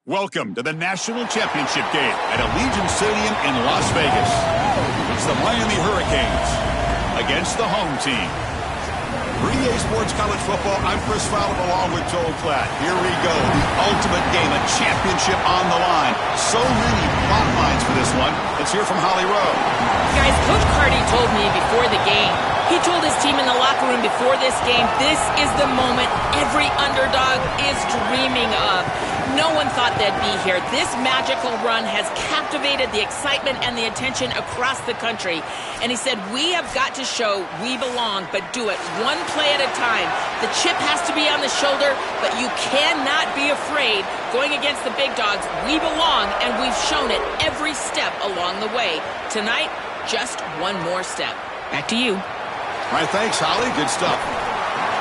Welcome to the National Championship game at Allegiant Stadium in Las Vegas. It's the Miami Hurricanes against the home team. For EA Sports College Football, I'm Chris Fowler along with Joel Klatt. Here we go, the ultimate game, a championship on the line. So many plot lines for this one. Let's hear from Holly Rowe. Guys, Coach Carty told me before the game, he told his team in the locker room before this game, this is the moment every underdog is dreaming of. No one thought they'd be here. This magical run has captivated the excitement and the attention across the country. And he said, we have got to show we belong, but do it one play at a time. The chip has to be on the shoulder, but you cannot be afraid going against the big dogs. We belong, and we've shown it every step along the way. Tonight, just one more step. Back to you. All right, thanks, Holly. Good stuff.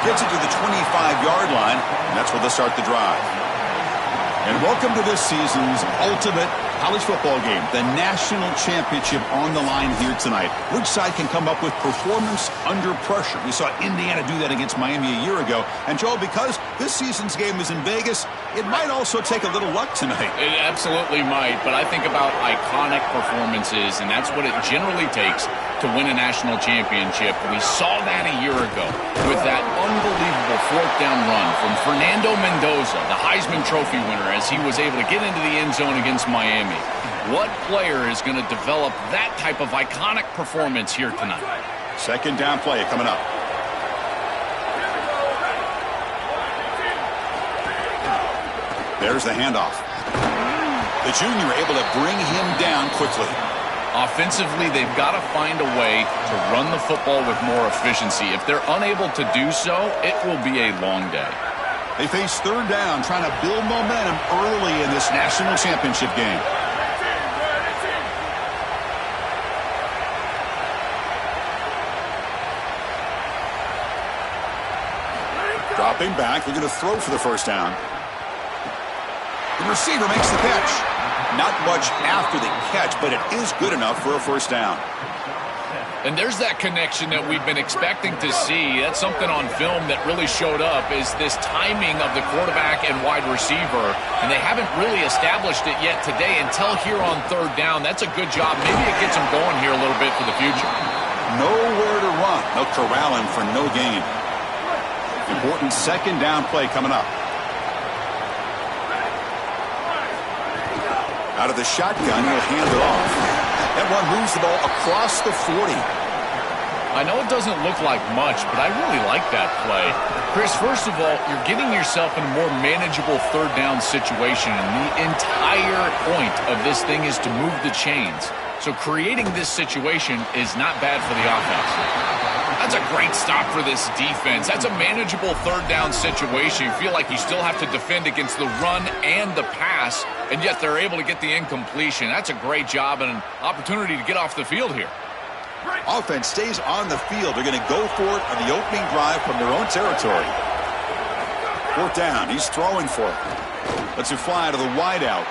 Gets it to the 25-yard line, and that's where they'll start the drive. And welcome to this season's ultimate college football game, the national championship on the line here tonight. Which side can come up with performance under pressure? We saw Indiana do that against Miami a year ago. And, Joel, because this season's game is in Vegas, it might also take a little luck tonight. It absolutely might, but I think about iconic performances, and that's what it generally takes to win a national championship. We saw that a year ago with that unbelievable fourth down run from Fernando Mendoza, the Heisman Trophy winner, as he was able to get into the end zone against Miami. What player is going to develop that type of iconic performance here tonight? Second down play coming up. There's the handoff. The junior able to bring him down quickly. Offensively, they've got to find a way to run the football with more efficiency. If they're unable to do so, it will be a long day. They face third down, trying to build momentum early in this national championship game. Dropping back, they're going to throw for the first down. The receiver makes the catch. Not much after the catch, but it is good enough for a first down. And there's that connection that we've been expecting to see. That's something on film that really showed up, is this timing of the quarterback and wide receiver. And they haven't really established it yet today until here on third down. That's a good job. Maybe it gets them going here a little bit for the future. Nowhere to run. They'll corral him for no gain. Important second down play coming up. Out of the shotgun, he'll hand it off. That one moves the ball across the 40. I know it doesn't look like much, but I really like that play. Chris, first of all, you're getting yourself in a more manageable third down situation, and the entire point of this thing is to move the chains. So creating this situation is not bad for the offense. That's a great stop for this defense. That's a manageable third down situation. You feel like you still have to defend against the run and the pass, and yet they're able to get the incompletion. That's a great job and an opportunity to get off the field here. Offense stays on the field. They're going to go for it on the opening drive from their own territory. Fourth down. He's throwing for it. Lets it fly to the wideout.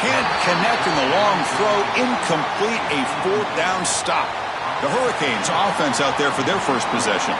Can't connect in the long throw. Incomplete. A fourth down stop. The Hurricanes offense out there for their first possession.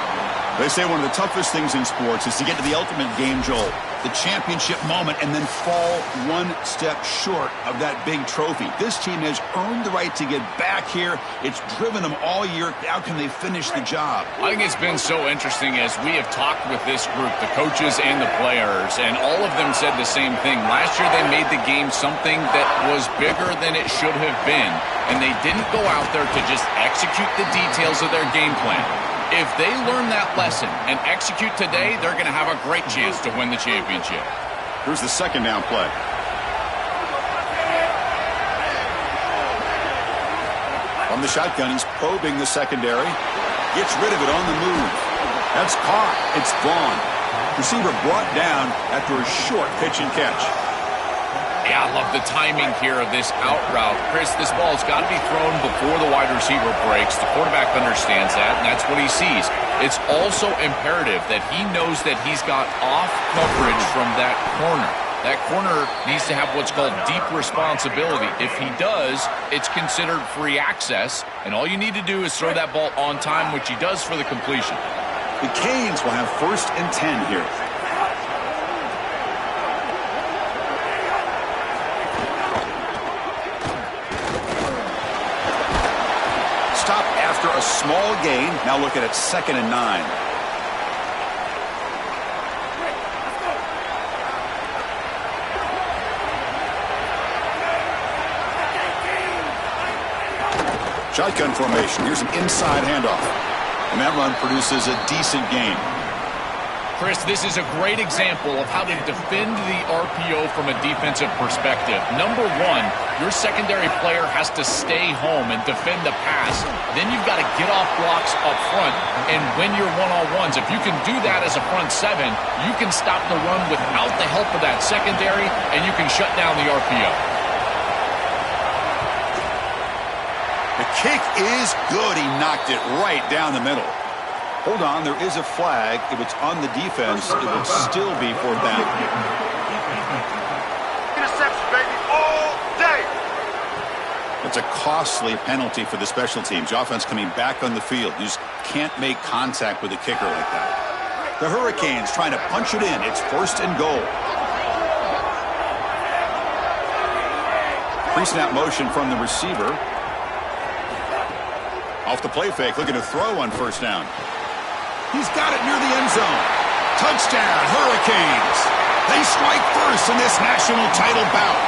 They say one of the toughest things in sports is to get to the ultimate game, Joel, the championship moment, and then fall one step short of that big trophy. This team has earned the right to get back here. It's driven them all year. How can they finish the job? I think it's been so interesting as we have talked with this group, the coaches and the players, and all of them said the same thing. Last year they made the game something that was bigger than it should have been, and they didn't go out there to just execute the details of their game plan. If they learn that lesson and execute today, they're going to have a great chance to win the championship. Here's the second down play. From the shotgun, he's probing the secondary. Gets rid of it on the move. That's caught. It's gone. Receiver brought down after a short pitch and catch. Yeah, I love the timing here of this out route. Chris, this ball's got to be thrown before the wide receiver breaks. The quarterback understands that, and that's what he sees. It's also imperative that he knows that he's got off coverage from that corner. That corner needs to have what's called deep responsibility. If he does, it's considered free access, and all you need to do is throw that ball on time, which he does for the completion. The Canes will have 1st and 10 here. stop after a small gain. Now looking at 2nd and 9. Shotgun formation. Here's an inside handoff. And that run produces a decent gain. Chris, this is a great example of how to defend the RPO from a defensive perspective. Number one, your secondary player has to stay home and defend the pass. Then you've got to get off blocks up front and win your one-on-ones. If you can do that as a front seven, you can stop the run without the help of that secondary, and you can shut down the RPO. The kick is good. He knocked it right down the middle. Hold on, there is a flag. If it's on the defense, it would still be 4th down. Interception, baby, all day. It's a costly penalty for the special teams. The offense coming back on the field. You just can't make contact with a kicker like that. The Hurricanes trying to punch it in. It's 1st and goal. Pre-snap motion from the receiver. Off the play fake, looking to throw on 1st down. He's got it near the end zone. Touchdown, Hurricanes. They strike first in this national title bout.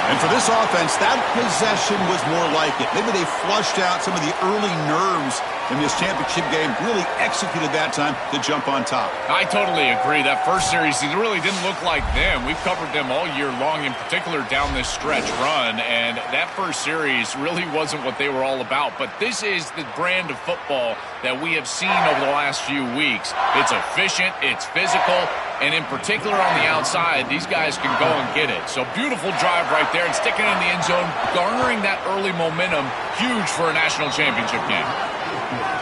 And for this offense, that possession was more like it. Maybe they flushed out some of the early nerves in this championship game, really executed that time to jump on top. I totally agree. That first series, it really didn't look like them. We've covered them all year long, in particular down this stretch run, and that first series really wasn't what they were all about. But this is the brand of football that we have seen over the last few weeks. It's efficient, it's physical, and in particular on the outside, these guys can go and get it. So beautiful drive right there and sticking in the end zone, garnering that early momentum, huge for a national championship game.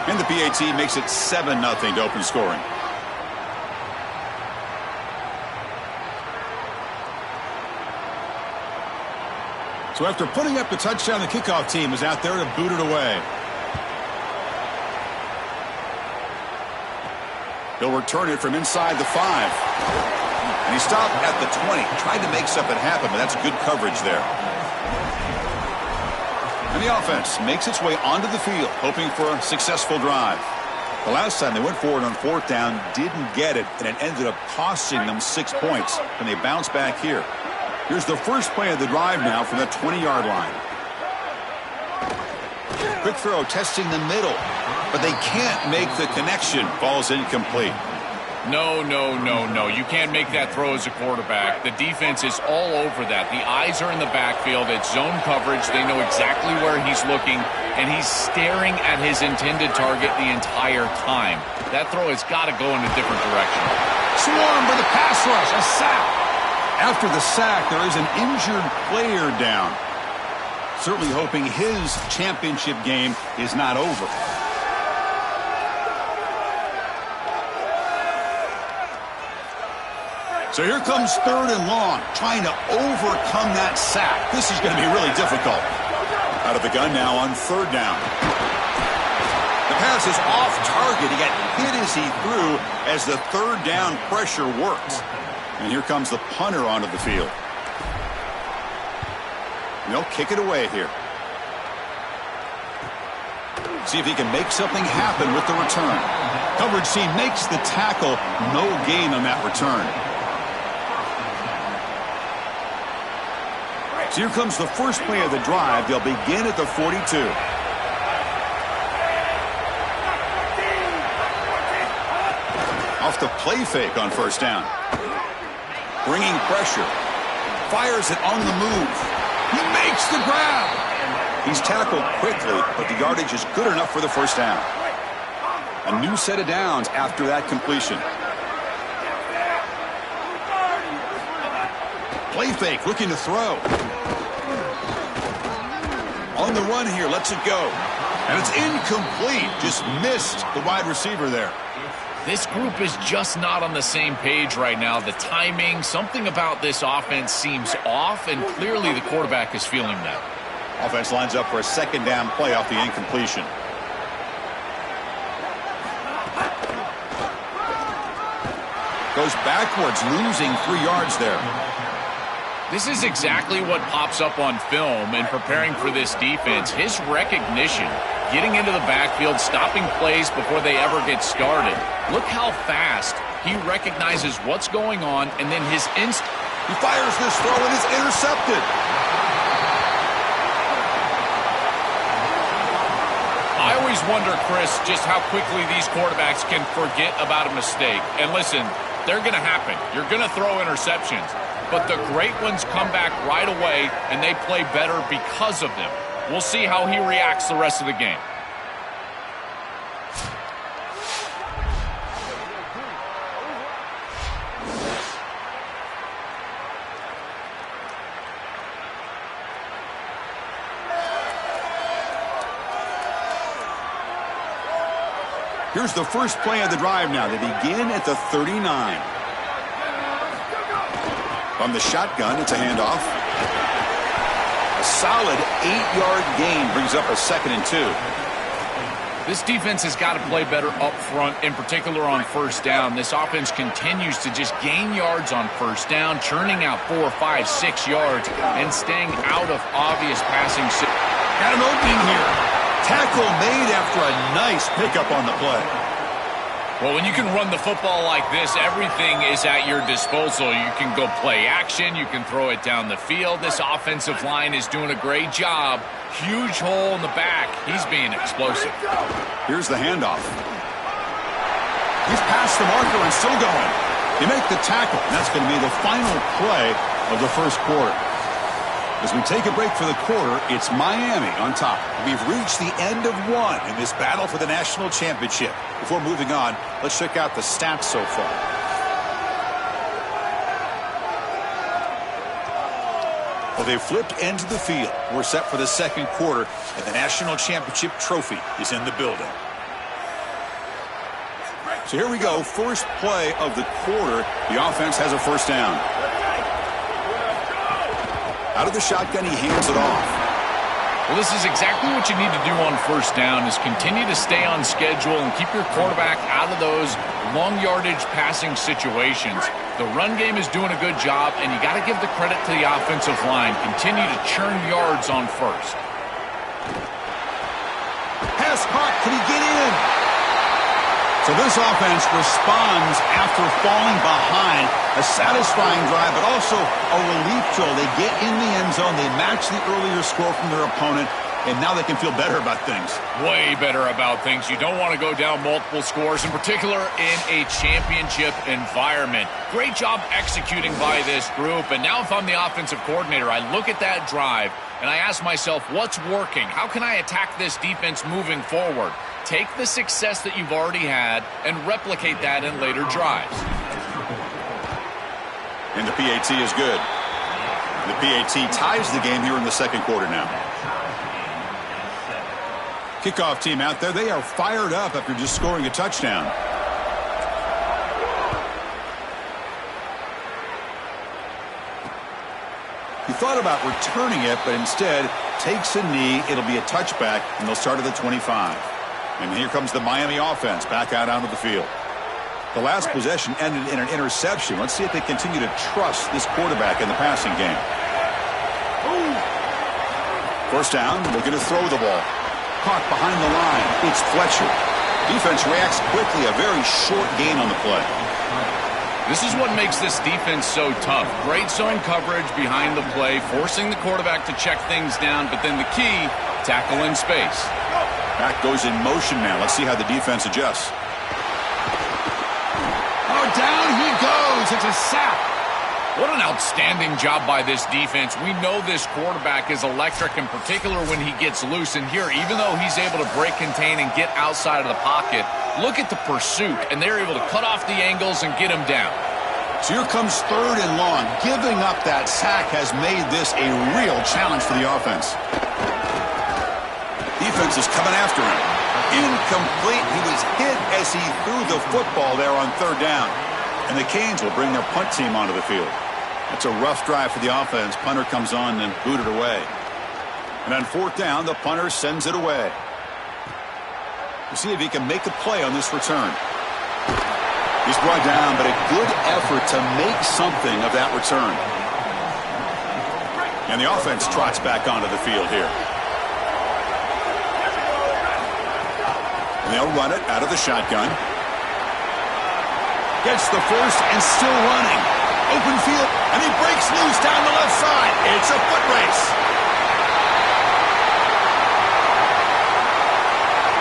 And the PAT makes it 7-0 to open scoring. So after putting up the touchdown, the kickoff team is out there to boot it away. He'll return it from inside the 5. And he stopped at the 20. Tried to make something happen, but that's good coverage there. And the offense makes its way onto the field, hoping for a successful drive. The last time they went forward on 4th down, didn't get it, and it ended up costing them 6 points. And they bounce back here. Here's the first play of the drive now from the 20-yard line. Quick throw, testing the middle, but they can't make the connection. Ball's incomplete. No. You can't make that throw as a quarterback. The defense is all over that. The eyes are in the backfield. It's zone coverage. They know exactly where he's looking, and he's staring at his intended target the entire time. That throw has got to go in a different direction. Swarm with a pass rush, a sack. After the sack, there is an injured player down. Certainly hoping his championship game is not over. So here comes 3rd and long, trying to overcome that sack. This is going to be really difficult. Out of the gun now on 3rd down. The pass is off target. He got hit as he threw as the 3rd down pressure works. And here comes the punter onto the field. And they'll kick it away here. See if he can make something happen with the return. Coverage team makes the tackle. No gain on that return. So here comes the first play of the drive. They'll begin at the 42. Off the play fake on 1st down. Bringing pressure. Fires it on the move. He makes the grab. He's tackled quickly, but the yardage is good enough for the 1st down. A new set of downs after that completion. Play fake, looking to throw. On the run here, lets it go. And it's incomplete. Just missed the wide receiver there. This group is just not on the same page right now. The timing, something about this offense seems off, and clearly the quarterback is feeling that. Offense lines up for a 2nd down play off the incompletion. Goes backwards, losing 3 yards there. This is exactly what pops up on film in preparing for this defense. His recognition, getting into the backfield, stopping plays before they ever get started. Look how fast he recognizes what's going on, and then his instinct. He fires this throw and it's intercepted. I always wonder, Chris, just how quickly these quarterbacks can forget about a mistake. And listen, they're going to happen. You're going to throw interceptions. But the great ones come back right away, and they play better because of them. We'll see how he reacts the rest of the game. Here's the first play of the drive now. They begin at the 39. From the shotgun, it's a handoff. A solid 8-yard gain brings up a 2nd and 2. This defense has got to play better up front, in particular on first down. This offense continues to just gain yards on first down, churning out 4, 5, 6 yards, and staying out of obvious passing. Got an opening here. Tackle made after a nice pickup on the play. Well, when you can run the football like this, everything is at your disposal. You can go play action. You can throw it down the field. This offensive line is doing a great job. Huge hole in the back. He's being explosive. Here's the handoff. He's past the marker and still going. You make the tackle, and that's going to be the final play of the first quarter. As we take a break for the quarter, it's Miami on top. We've reached the end of one in this battle for the national championship. Before moving on, let's check out the stats so far. Well, they've flipped into the field. We're set for the second quarter, and the national championship trophy is in the building. So here we go. First play of the quarter. The offense has a first down. Out of the shotgun, he hands it off. Well, this is exactly what you need to do on first down, is continue to stay on schedule and keep your quarterback out of those long yardage passing situations. The run game is doing a good job, and you got to give the credit to the offensive line. Continue to churn yards on first. Pass caught. Can he get in? So this offense responds after falling behind. A satisfying drive, but also a relief drill. They get in the end zone. They match the earlier score from their opponent, and now they can feel better about things. Way better about things. You don't want to go down multiple scores, in particular in a championship environment. Great job executing by this group. And now if I'm the offensive coordinator, I look at that drive, and I ask myself, what's working? How can I attack this defense moving forward? Take the success that you've already had and replicate that in later drives. And the PAT is good. The PAT ties the game here in the second quarter now. Kickoff team out there. They are fired up after just scoring a touchdown. He thought about returning it, but instead takes a knee. It'll be a touchback, and they'll start at the 25. And here comes the Miami offense back out onto the field. The last possession ended in an interception. Let's see if they continue to trust this quarterback in the passing game. First down, looking to throw the ball. Caught behind the line. It's Fletcher. Defense reacts quickly. A very short gain on the play. This is what makes this defense so tough. Great zone coverage behind the play, forcing the quarterback to check things down, but then the key, tackle in space. Back goes in motion now. Let's see how the defense adjusts. Oh, down he goes. It's a sack. What an outstanding job by this defense. We know this quarterback is electric, in particular when he gets loose. And here, even though he's able to break, contain, and get outside of the pocket, look at the pursuit. And they're able to cut off the angles and get him down. So here comes third and long. Giving up that sack has made this a real challenge for the offense. Defense is coming after him. Incomplete. He was hit as he threw the football there on third down. And the Canes will bring their punt team onto the field. That's a rough drive for the offense. Punter comes on and booted away. And on fourth down, the punter sends it away. We'll see if he can make a play on this return. He's brought down, but a good effort to make something of that return. And the offense trots back onto the field here. And they'll run it out of the shotgun. Gets the first and still running. Open field, and he breaks loose down the left side. It's a foot race.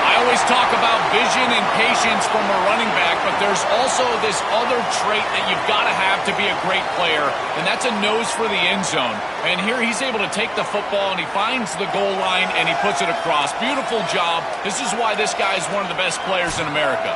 I always talk about vision and patience from a running back, but there's also this other trait that you've got to have to be a great player, and that's a nose for the end zone. And here he's able to take the football, and he finds the goal line, and he puts it across. Beautiful job. This is why this guy is one of the best players in America.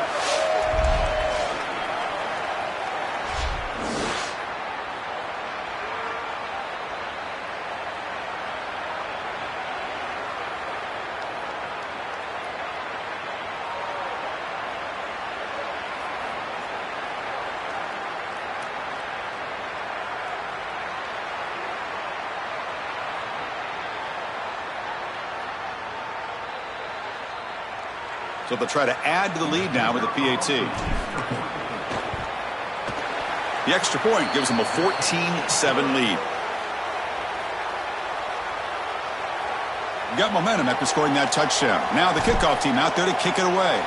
So they'll try to add to the lead now with a PAT. The extra point gives them a 14-7 lead. Got momentum after scoring that touchdown. Now the kickoff team out there to kick it away.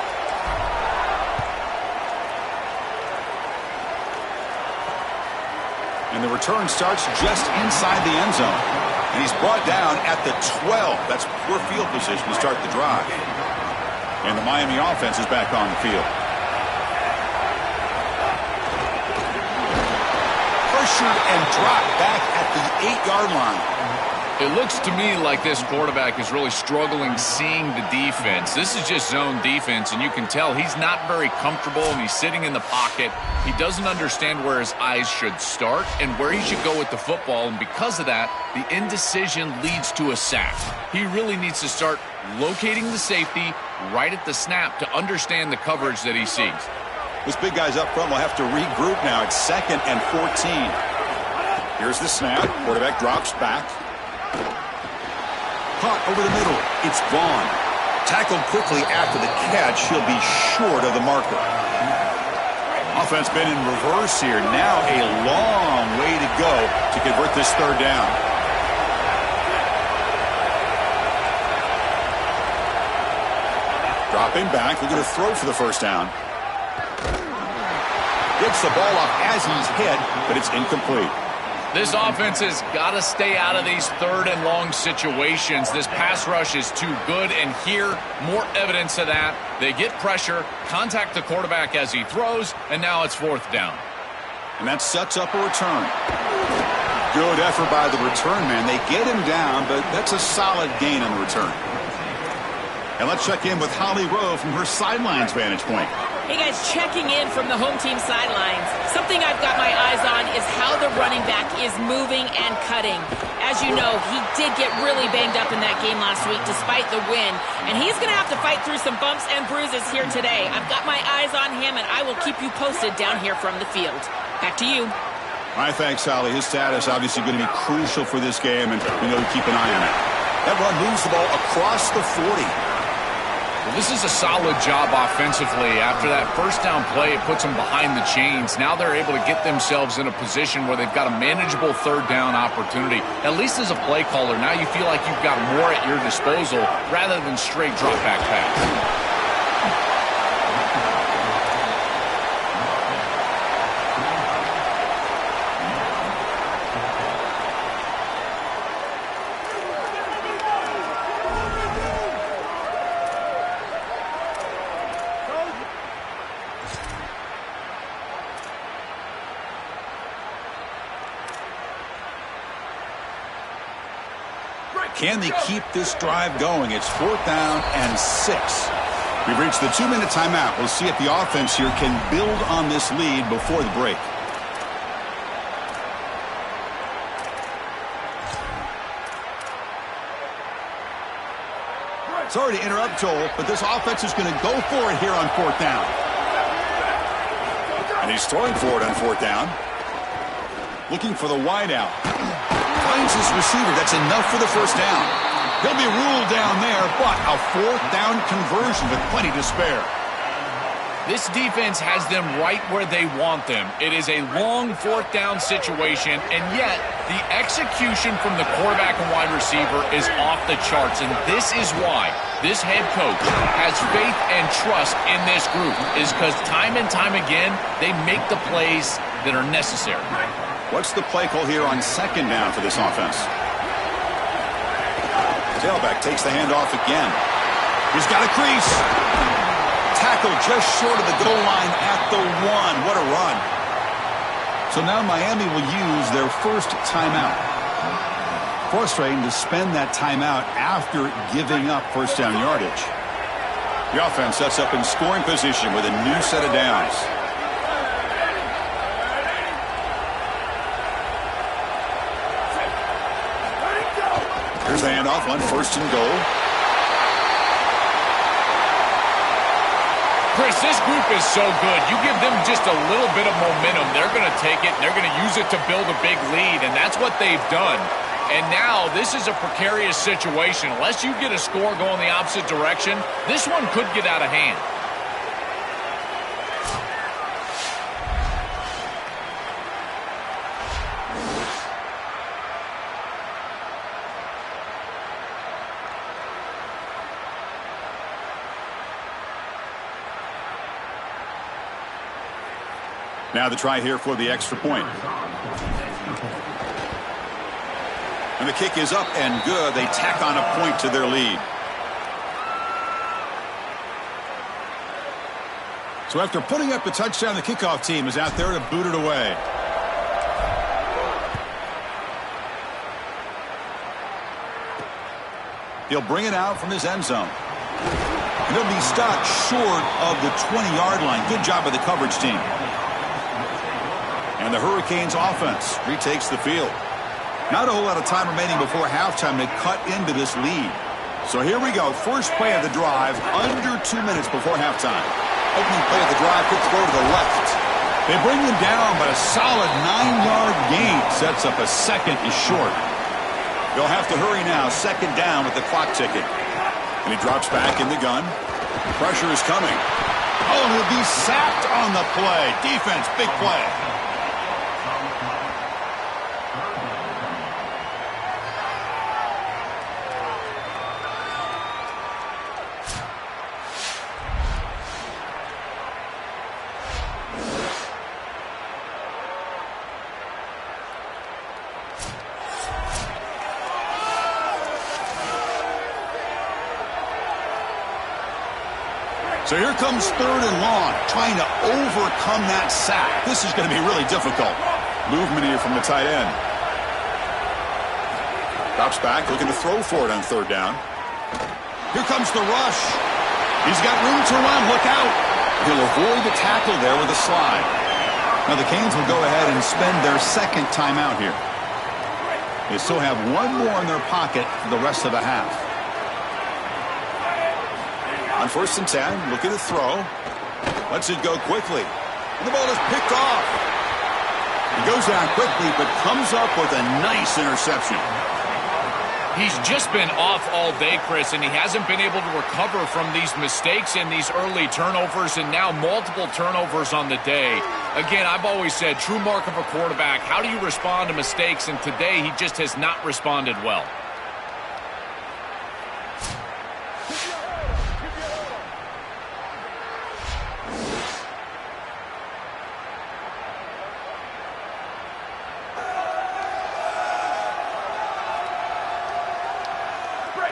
And the return starts just inside the end zone. And he's brought down at the 12. That's poor field position to start the drive. And the Miami offense is back on the field. Pressured and dropped back at the 8-yard line. It looks to me like this quarterback is really struggling seeing the defense. This is just zone defense, and you can tell he's not very comfortable, and he's sitting in the pocket. He doesn't understand where his eyes should start and where he should go with the football, and because of that, the indecision leads to a sack. He really needs to start locating the safety right at the snap to understand the coverage that he sees. This big guy's up front will have to regroup now. It's 2nd and 14. Here's the snap. Quarterback drops back. Caught over the middle. It's Vaughn. Tackled quickly after the catch. He'll be short of the marker. Offense been in reverse here. Now a long way to go to convert this third down. Dropping back. Looking to throw for the first down. Gets the ball off as he's hit, but it's incomplete. This offense has got to stay out of these 3rd and long situations. This pass rush is too good, and here, more evidence of that. They get pressure, contact the quarterback as he throws, and now it's 4th down. And that sets up a return. Good effort by the return man. They get him down, but that's a solid gain on the return. And let's check in with Holly Rowe from her sidelines vantage point. Hey guys, checking in from the home team sidelines. Something I've got my eyes on is how the running back is moving and cutting. As you know, he did get really banged up in that game last week despite the win. And he's going to have to fight through some bumps and bruises here today. I've got my eyes on him, and I will keep you posted down here from the field. Back to you. All right, thanks, Holly. His status obviously going to be crucial for this game, and we know to keep an eye on it. That run moves the ball across the 40. Well, this is a solid job offensively. After that first down play, it puts them behind the chains. Now they're able to get themselves in a position where they've got a manageable 3rd down opportunity. At least as a play caller, now you feel like you've got more at your disposal rather than straight drop-back pass. Can they keep this drive going? It's 4th down and 6. We've reached the 2-minute timeout. We'll see if the offense here can build on this lead before the break. Sorry to interrupt, Joel, but this offense is going to go for it here on 4th down. And he's throwing for it on 4th down. Looking for the wideout. Finds his receiver. That's enough for the first down. He'll be ruled down there, but a 4th down conversion with plenty to spare. This defense has them right where they want them. It is a long fourth down situation, and yet the execution from the quarterback and wide receiver is off the charts, and this is why this head coach has faith and trust in this group, is because time and time again, they make the plays that are necessary. What's the play call here on second down for this offense? Tailback takes the handoff again. He's got a crease. Tackle just short of the goal line at the 1. What a run. So now Miami will use their first timeout. Frustrating to spend that timeout after giving up first down yardage. The offense sets up in scoring position with a new set of downs. Here's the handoff on first and goal. Chris, this group is so good. You give them just a little bit of momentum, they're going to take it, and they're going to use it to build a big lead, and that's what they've done. And now this is a precarious situation. Unless you get a score going the opposite direction, this one could get out of hand. Now the try here for the extra point. And the kick is up and good. They tack on a point to their lead. So after putting up the touchdown, the kickoff team is out there to boot it away. He'll bring it out from his end zone. And he'll be stopped short of the 20-yard line. Good job by the coverage team. And the Hurricanes offense retakes the field. Not a whole lot of time remaining before halftime to cut into this lead. So here we go. First play of the drive, under 2 minutes before halftime. Opening play of the drive, quick throw to the left. They bring him down, but a solid 9-yard gain sets up a second and short. They'll have to hurry now. Second down with the clock ticking. And he drops back in the gun. Pressure is coming. Oh, and he'll be sacked on the play. Defense, big play. So here comes third and long, trying to overcome that sack. This is going to be really difficult. Movement here from the tight end. Drops back, looking to throw for it on third down. Here comes the rush. He's got room to run. Look out. He'll avoid the tackle there with a slide. Now the Canes will go ahead and spend their second timeout here. They still have one more in their pocket for the rest of the half. On first and 10, looking to throw. Lets it go quickly. And the ball is picked off. He goes down quickly, but comes up with a nice interception. He's just been off all day, Chris, and he hasn't been able to recover from these mistakes and these early turnovers, and now multiple turnovers on the day. Again, I've always said, true mark of a quarterback, how do you respond to mistakes? And today, he just has not responded well.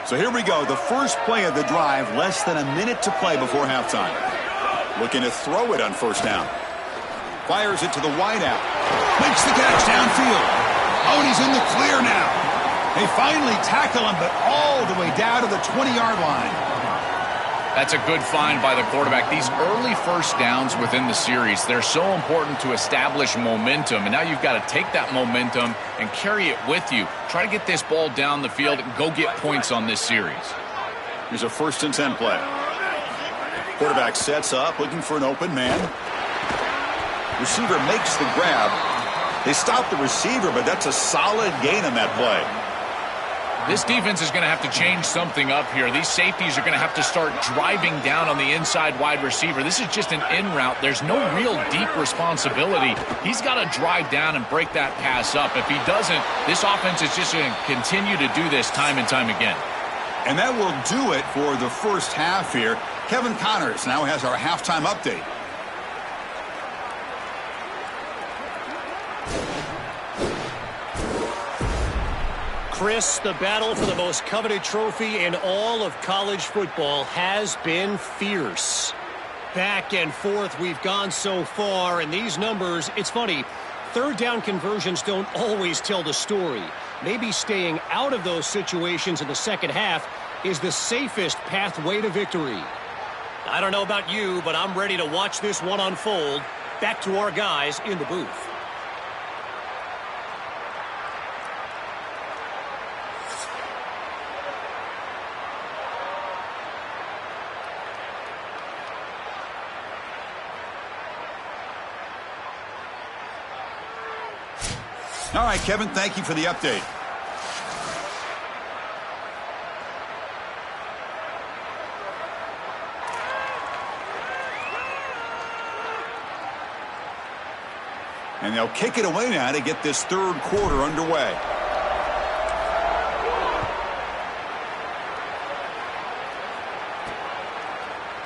So here we go, the first play of the drive, less than a minute to play before halftime. Looking to throw it on first down. Fires it to the wideout. Makes the catch downfield. Oh, and he's in the clear now. They finally tackle him, but all the way down to the 20-yard line. That's a good find by the quarterback. These early first downs within the series, they're so important to establish momentum. And now you've got to take that momentum and carry it with you. Try to get this ball down the field and go get points on this series. Here's a first and 10 play. Quarterback sets up, looking for an open man. Receiver makes the grab. They stop the receiver, but that's a solid gain on that play. This defense is going to have to change something up here. These safeties are going to have to start driving down on the inside wide receiver. This is just an in route. There's no real deep responsibility. He's got to drive down and break that pass up. If he doesn't, this offense is just going to continue to do this time and time again. And that will do it for the first half here. Kevin Connors now has our halftime update. Chris, the battle for the most coveted trophy in all of college football has been fierce. Back and forth we've gone so far, and these numbers, it's funny, third down conversions don't always tell the story. Maybe staying out of those situations in the second half is the safest pathway to victory. I don't know about you, but I'm ready to watch this one unfold. Back to our guys in the booth. All right, Kevin, thank you for the update. And they'll kick it away now to get this third quarter underway.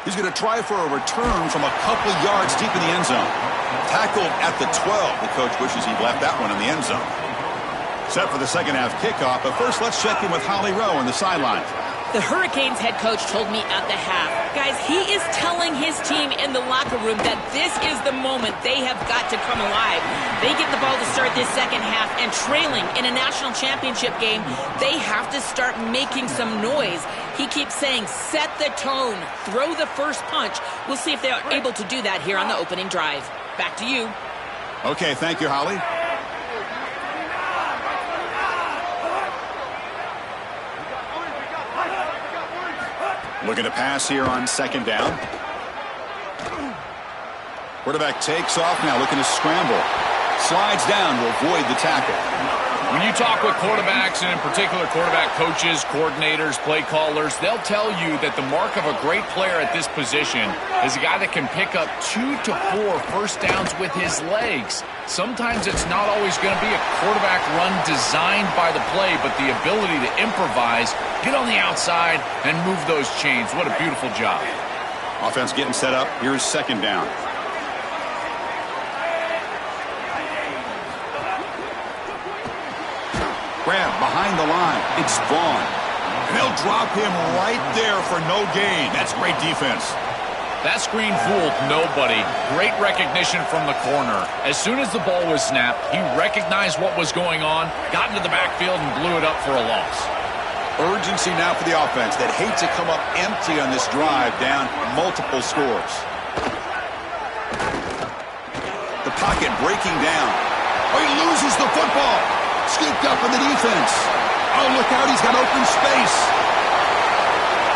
He's going to try for a return from a couple of yards deep in the end zone. Tackled at the 12. The coach wishes he'd left that one in the end zone. Set for the second half kickoff, but first let's check in with Holly Rowe on the sideline. The Hurricanes head coach told me at the half, guys, he is telling his team in the locker room that this is the moment they have got to come alive. They get the ball to start this second half, and trailing in a national championship game, they have to start making some noise. He keeps saying, set the tone, throw the first punch. We'll see if they're able to do that here on the opening drive. Back to you. Okay, thank you, Holly. Looking to pass here on second down. Quarterback takes off now, looking to scramble. Slides down to avoid the tackle. When you talk with quarterbacks, and in particular quarterback coaches, coordinators, play callers, they'll tell you that the mark of a great player at this position is a guy that can pick up 2 to 4 first downs with his legs. Sometimes it's not always going to be a quarterback run designed by the play, but the ability to improvise, get on the outside, and move those chains. What a beautiful job. Offense getting set up. Here's second down. Grab behind the line. It's Vaughn. And they'll drop him right there for no gain. That's great defense. That screen fooled nobody. Great recognition from the corner. As soon as the ball was snapped, he recognized what was going on, got into the backfield, and blew it up for a loss. Urgency now for the offense that hates to come up empty on this drive, down multiple scores. The pocket breaking down. Oh, he loses the football. Scooped up in the defense. Oh, look out, he's got open space.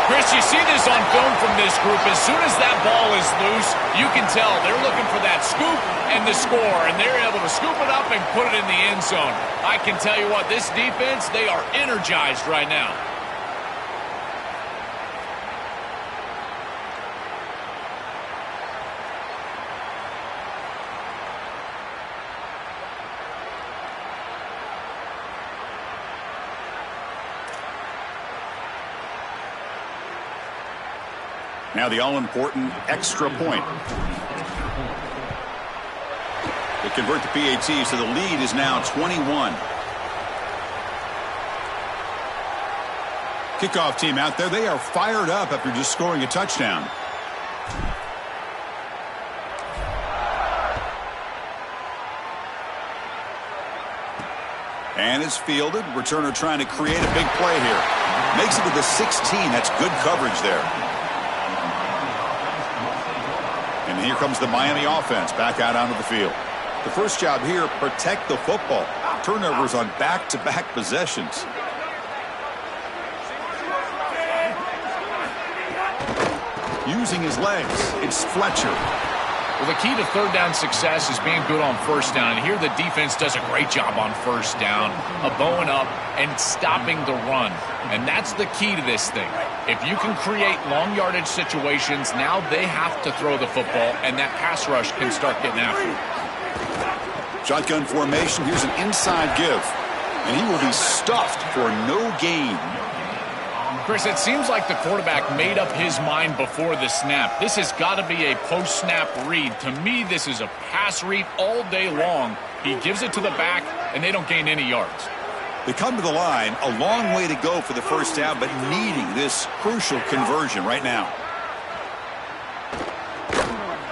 Chris, you see this on film from this group. As soon as that ball is loose, you can tell they're looking for that scoop and the score, and they're able to scoop it up and put it in the end zone. I can tell you what, this defense, they are energized right now. Now the all-important extra point. They convert the PAT, so the lead is now 21. Kickoff team out there, they are fired up after just scoring a touchdown. And it's fielded. Returner trying to create a big play here. Makes it to the 16. That's good coverage there. And here comes the Miami offense back out onto the field. The first job here, protect the football. Turnovers on back-to-back possessions. Using his legs, it's Fletcher. Well, the key to third down success is being good on first down. And here the defense does a great job on first down of bowing up and stopping the run. And that's the key to this thing. If you can create long yardage situations, now they have to throw the football, and that pass rush can start getting after it. Shotgun formation. Here's an inside give. And he will be stuffed for no gain. Chris, it seems like the quarterback made up his mind before the snap. This has got to be a post-snap read. To me, this is a pass read all day long. He gives it to the back, and they don't gain any yards. They come to the line, a long way to go for the first down, but needing this crucial conversion right now.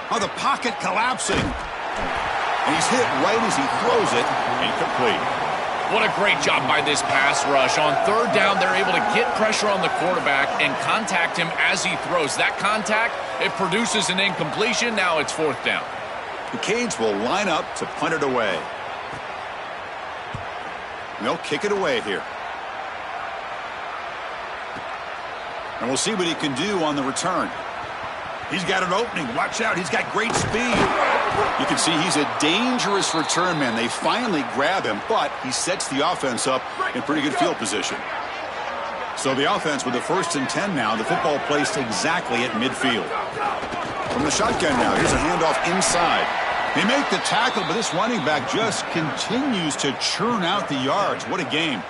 Oh, the pocket collapsing. And he's hit right as he throws it. Incomplete. What a great job by this pass rush. On third down, they're able to get pressure on the quarterback and contact him as he throws. That contact, it produces an incompletion. Now it's fourth down. The Canes will line up to punt it away. And they'll kick it away here. And we'll see what he can do on the return. He's got an opening. Watch out. He's got great speed. You can see he's a dangerous return man. They finally grab him, but he sets the offense up in pretty good field position. So the offense with the 1st and 10 now. The football placed exactly at midfield. From the shotgun now, here's a handoff inside. They make the tackle, but this running back just continues to churn out the yards. What a game.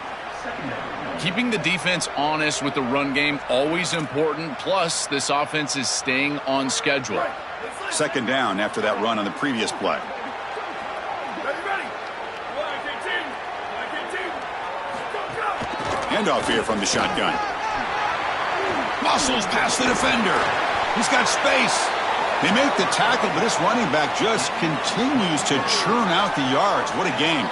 Keeping the defense honest with the run game, always important. Plus, this offense is staying on schedule. Second down after that run on the previous play. Handoff here from the shotgun. Muscles past the defender. He's got space. They make the tackle, but this running back just continues to churn out the yards. What a game.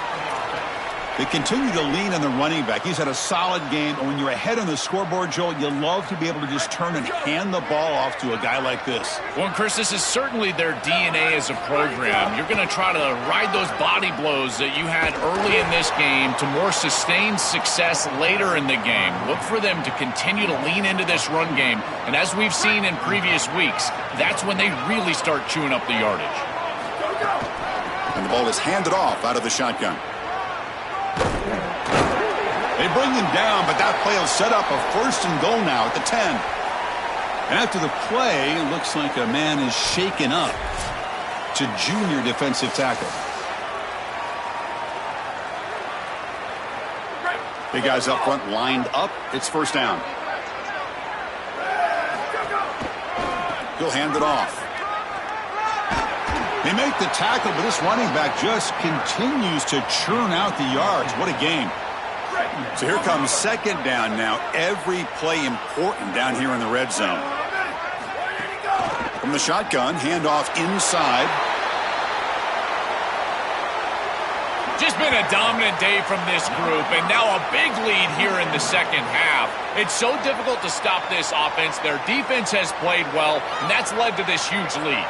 They continue to lean on the running back. He's had a solid game. And when you're ahead on the scoreboard, Joel, you love to be able to just turn and hand the ball off to a guy like this. Well, Chris, this is certainly their DNA as a program. You're going to try to ride those body blows that you had early in this game to more sustained success later in the game. Look for them to continue to lean into this run game. And as we've seen in previous weeks, that's when they really start chewing up the yardage. And the ball is handed off out of the shotgun. They bring him down, but that play will set up a 1st and goal now at the 10. After the play, it looks like a man is shaken up to junior defensive tackle. Big guys up front lined up. It's first down. He'll hand it off. They make the tackle, but this running back just continues to churn out the yards. What a game. So here comes second down now. Every play important down here in the red zone. From the shotgun, handoff inside. Just been a dominant day from this group, and now a big lead here in the second half. It's so difficult to stop this offense. Their defense has played well, and that's led to this huge lead.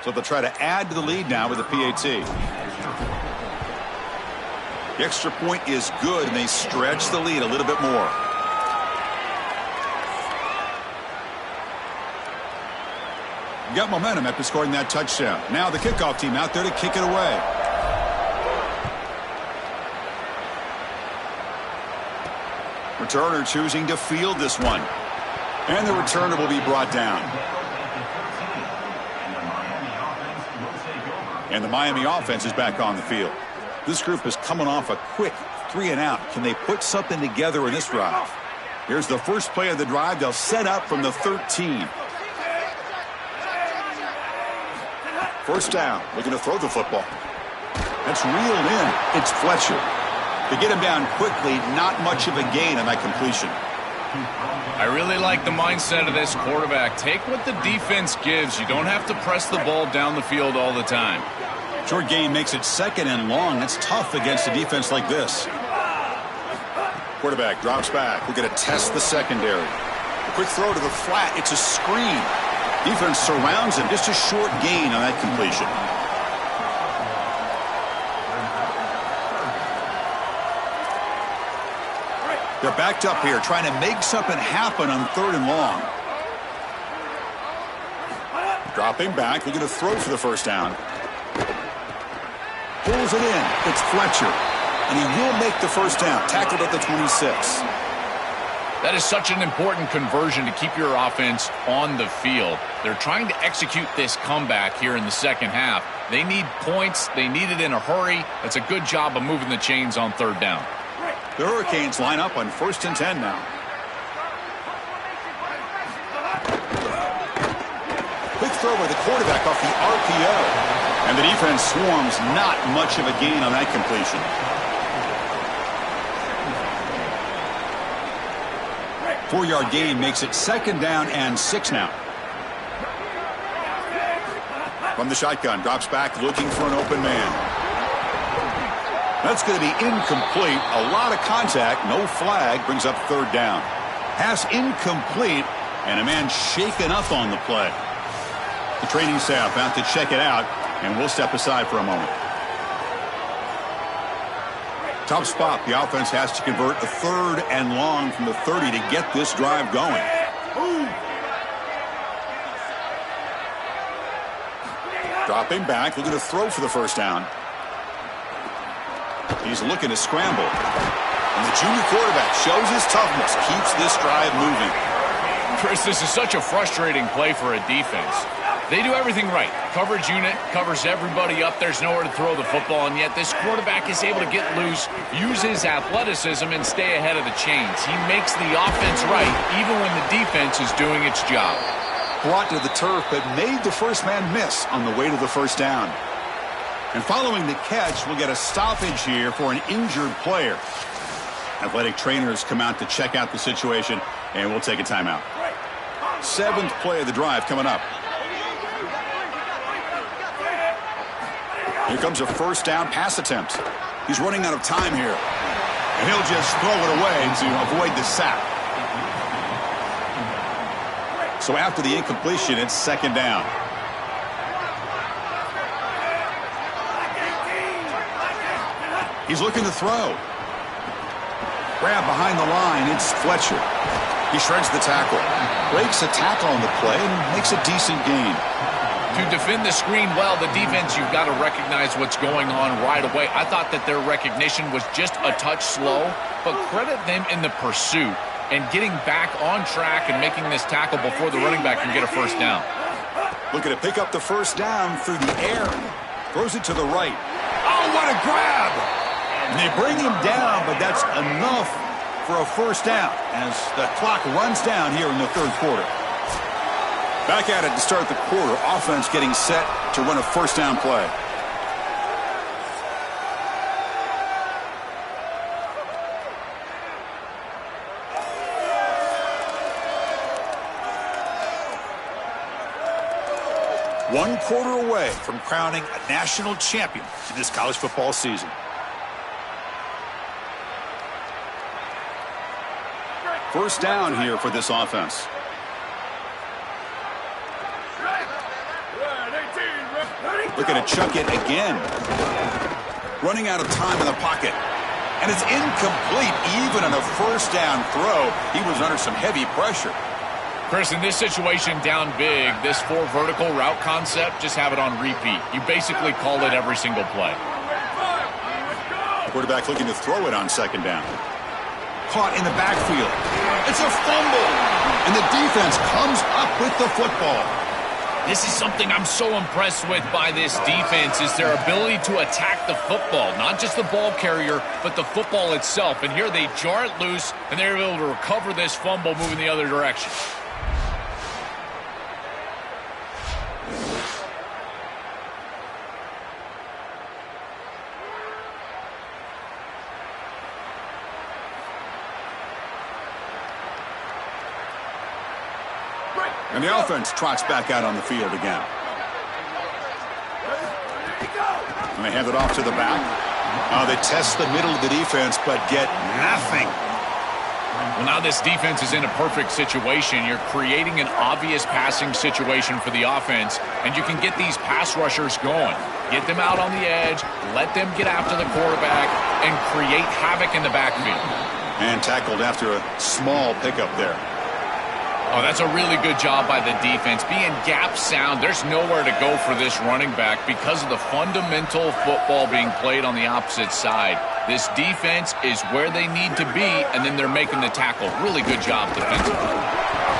So they'll try to add to the lead now with the PAT. The extra point is good, and they stretch the lead a little bit more. Got momentum after scoring that touchdown. Now the kickoff team out there to kick it away. Returner choosing to field this one. And the returner will be brought down. And the Miami offense is back on the field. This group is coming off a quick 3-and-out. Can they put something together in this drive? Here's the first play of the drive. They'll set up from the 13. First down, looking to throw the football. That's reeled in. It's Fletcher. To get him down quickly, not much of a gain on that completion. I really like the mindset of this quarterback. Take what the defense gives. You don't have to press the ball down the field all the time. Short gain makes it 2nd and long. That's tough against a defense like this. Quarterback drops back. We're going to test the secondary. A quick throw to the flat. It's a screen. Defense surrounds him. Just a short gain on that completion. They're backed up here, trying to make something happen on 3rd and long. Dropping back, looking to throw for the first down. Pulls it in. It's Fletcher. And he will make the first down. Tackled at the 26. That is such an important conversion to keep your offense on the field. They're trying to execute this comeback here in the second half. They need points. They need it in a hurry. That's a good job of moving the chains on 3rd down. The Hurricanes line up on 1st and 10 now. Quick throw by the quarterback off the RPO. And the defense swarms. Not much of a gain on that completion. Four-yard gain makes it 2nd down and 6 now. From the shotgun, drops back looking for an open man. That's going to be incomplete. A lot of contact. No flag. Brings up 3rd down. Pass incomplete. And a man shaken up on the play. The training staff out to check it out. And we'll step aside for a moment. Tough spot. The offense has to convert a 3rd and long from the 30 to get this drive going. Dropping back. Looking to throw for the first down. He's looking to scramble. And the junior quarterback shows his toughness, keeps this drive moving. Chris, this is such a frustrating play for a defense. They do everything right. Coverage unit covers everybody up. There's nowhere to throw the football, and yet this quarterback is able to get loose, use his athleticism, and stay ahead of the chains. He makes the offense right, even when the defense is doing its job. Brought to the turf, but made the first man miss on the way to the first down. And following the catch, we'll get a stoppage here for an injured player. Athletic trainers come out to check out the situation, and we'll take a timeout. 7th play of the drive coming up. Here comes a first down pass attempt. He's running out of time here. And he'll just throw it away to avoid the sack. So after the incompletion, it's 2nd down. He's looking to throw. Grab behind the line. It's Fletcher. He shreds the tackle. Breaks a tackle on the play and makes a decent gain. To defend the screen well, the defense, you've got to recognize what's going on right away. I thought that their recognition was just a touch slow, but credit them in the pursuit and getting back on track and making this tackle before the running back can get a first down. Looking to pick up the first down through the air. Throws it to the right. Oh, what a grab! And they bring him down, but that's enough for a first down as the clock runs down here in the 3rd quarter. Back at it to start the quarter. Offense getting set to run a first down play. One quarter away from crowning a national champion in this college football season. First down here for this offense. Looking to chuck it again. Running out of time in the pocket. And it's incomplete even on a first down throw. He was under some heavy pressure. Chris, in this situation down big, this 4 vertical route concept, just have it on repeat. You basically call it every single play. Quarterback looking to throw it on 2nd down. Caught in the backfield. It's a fumble. And the defense comes up with the football. This is something I'm so impressed with by this defense is their ability to attack the football. Not just the ball carrier, but the football itself. And here they jar it loose, and they're able to recover this fumble moving the other direction. And the offense trots back out on the field again. And they hand it off to the back. They test the middle of the defense, but get nothing. Well, now this defense is in a perfect situation. You're creating an obvious passing situation for the offense, and you can get these pass rushers going. Get them out on the edge, let them get after the quarterback, and create havoc in the backfield. And tackled after a small pickup there. Oh, that's a really good job by the defense. Being gap sound, there's nowhere to go for this running back because of the fundamental football being played on the opposite side. This defense is where they need to be, and then they're making the tackle. Really good job defensively.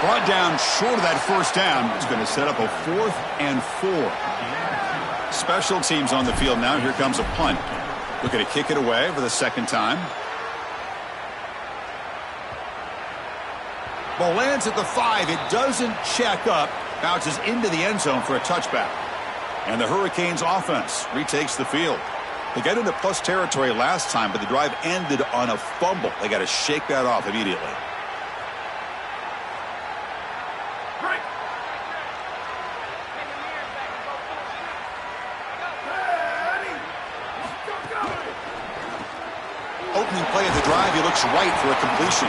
Brought down short of that first down. It's going to set up a 4th and 4. Special teams on the field now. Here comes a punt. Looking to kick it away for the second time. Ball lands at the 5. It doesn't check up. Bounces into the end zone for a touchback. And the Hurricanes offense retakes the field. They got into plus territory last time, but the drive ended on a fumble. They got to shake that off immediately. Opening play of the drive, he looks right for a completion.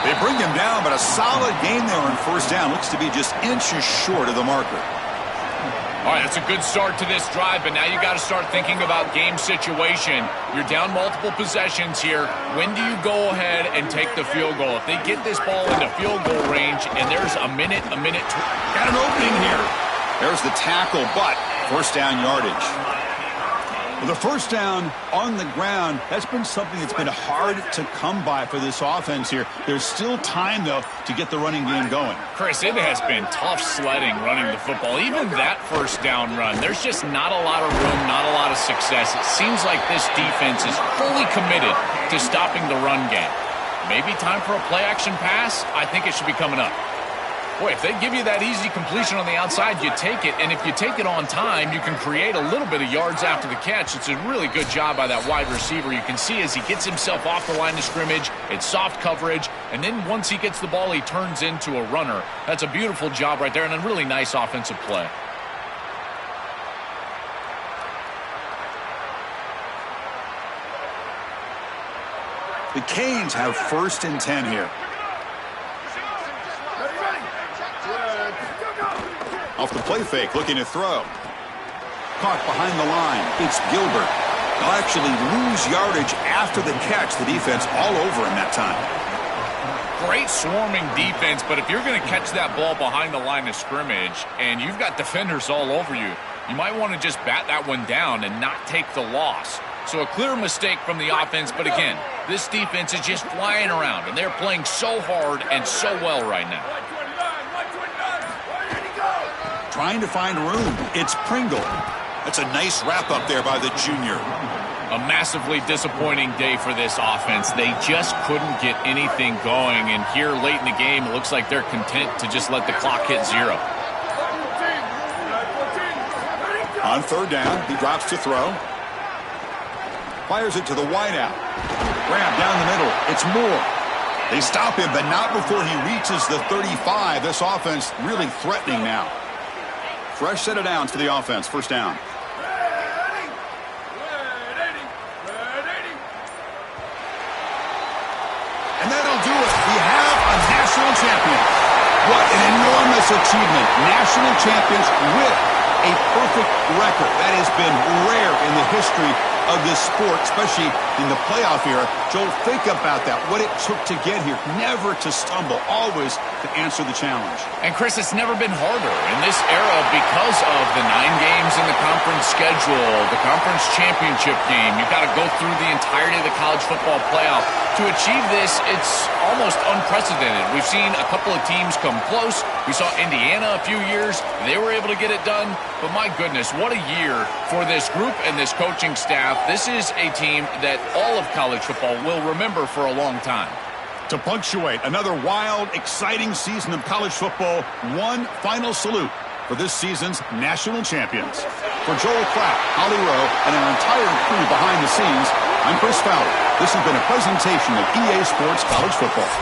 They bring him down, but a solid gain there on first down. Looks to be just inches short of the marker. All right, that's a good start to this drive, but now you got to start thinking about game situation. You're down multiple possessions here. When do you go ahead and take the field goal? If they get this ball into field goal range and there's a minute. Got an opening here. There's the tackle, but first down yardage. Well, the first down on the ground, that's been something that's been hard to come by for this offense here. There's still time, though, to get the running game going. Chris, it has been tough sledding running the football. Even that first down run, there's just not a lot of room, not a lot of success. It seems like this defense is fully committed to stopping the run game. Maybe time for a play-action pass? I think it should be coming up. Boy, if they give you that easy completion on the outside, you take it. And if you take it on time, you can create a little bit of yards after the catch. It's a really good job by that wide receiver. You can see as he gets himself off the line of scrimmage, it's soft coverage. And then once he gets the ball, he turns into a runner. That's a beautiful job right there and a really nice offensive play. The Canes have 1st and 10 here. Off the play fake, looking to throw. Caught behind the line. It's Gilbert. They'll actually lose yardage after the catch. The defense all over him that time. Great swarming defense, but if you're going to catch that ball behind the line of scrimmage and you've got defenders all over you, you might want to just bat that one down and not take the loss. So a clear mistake from the offense, but again, this defense is just flying around, and they're playing so hard and so well right now. Trying to find room. It's Pringle. That's a nice wrap up there by the junior. A massively disappointing day for this offense. They just couldn't get anything going, and here late in the game, it looks like they're content to just let the clock hit 0. On 3rd down, he drops to throw. Fires it to the wideout. Grab down the middle. It's Moore. They stop him, but not before he reaches the 35. This offense really threatening now. Fresh set of downs for the offense. First down. And that'll do it. We have a national champion. What an enormous achievement. National champions with a perfect record. That has been rare in the history of this sport, especially in the playoff era. Joel, think about that. What it took to get here. Never to stumble. Always to answer the challenge. And, Chris, it's never been harder in this era because of the 9 games in the conference schedule, the conference championship game. You've got to go through the entirety of the college football playoff. To achieve this, it's almost unprecedented. We've seen a couple of teams come close. We saw Indiana a few years. They were able to get it done. But, my goodness, what a year for this group and this coaching staff. This is a team that all of college football will remember for a long time. To punctuate another wild, exciting season of college football, one final salute for this season's national champions. For Joel Klatt, Holly Rowe, and our entire crew behind the scenes, I'm Chris Fowler. This has been a presentation of EA Sports College Football.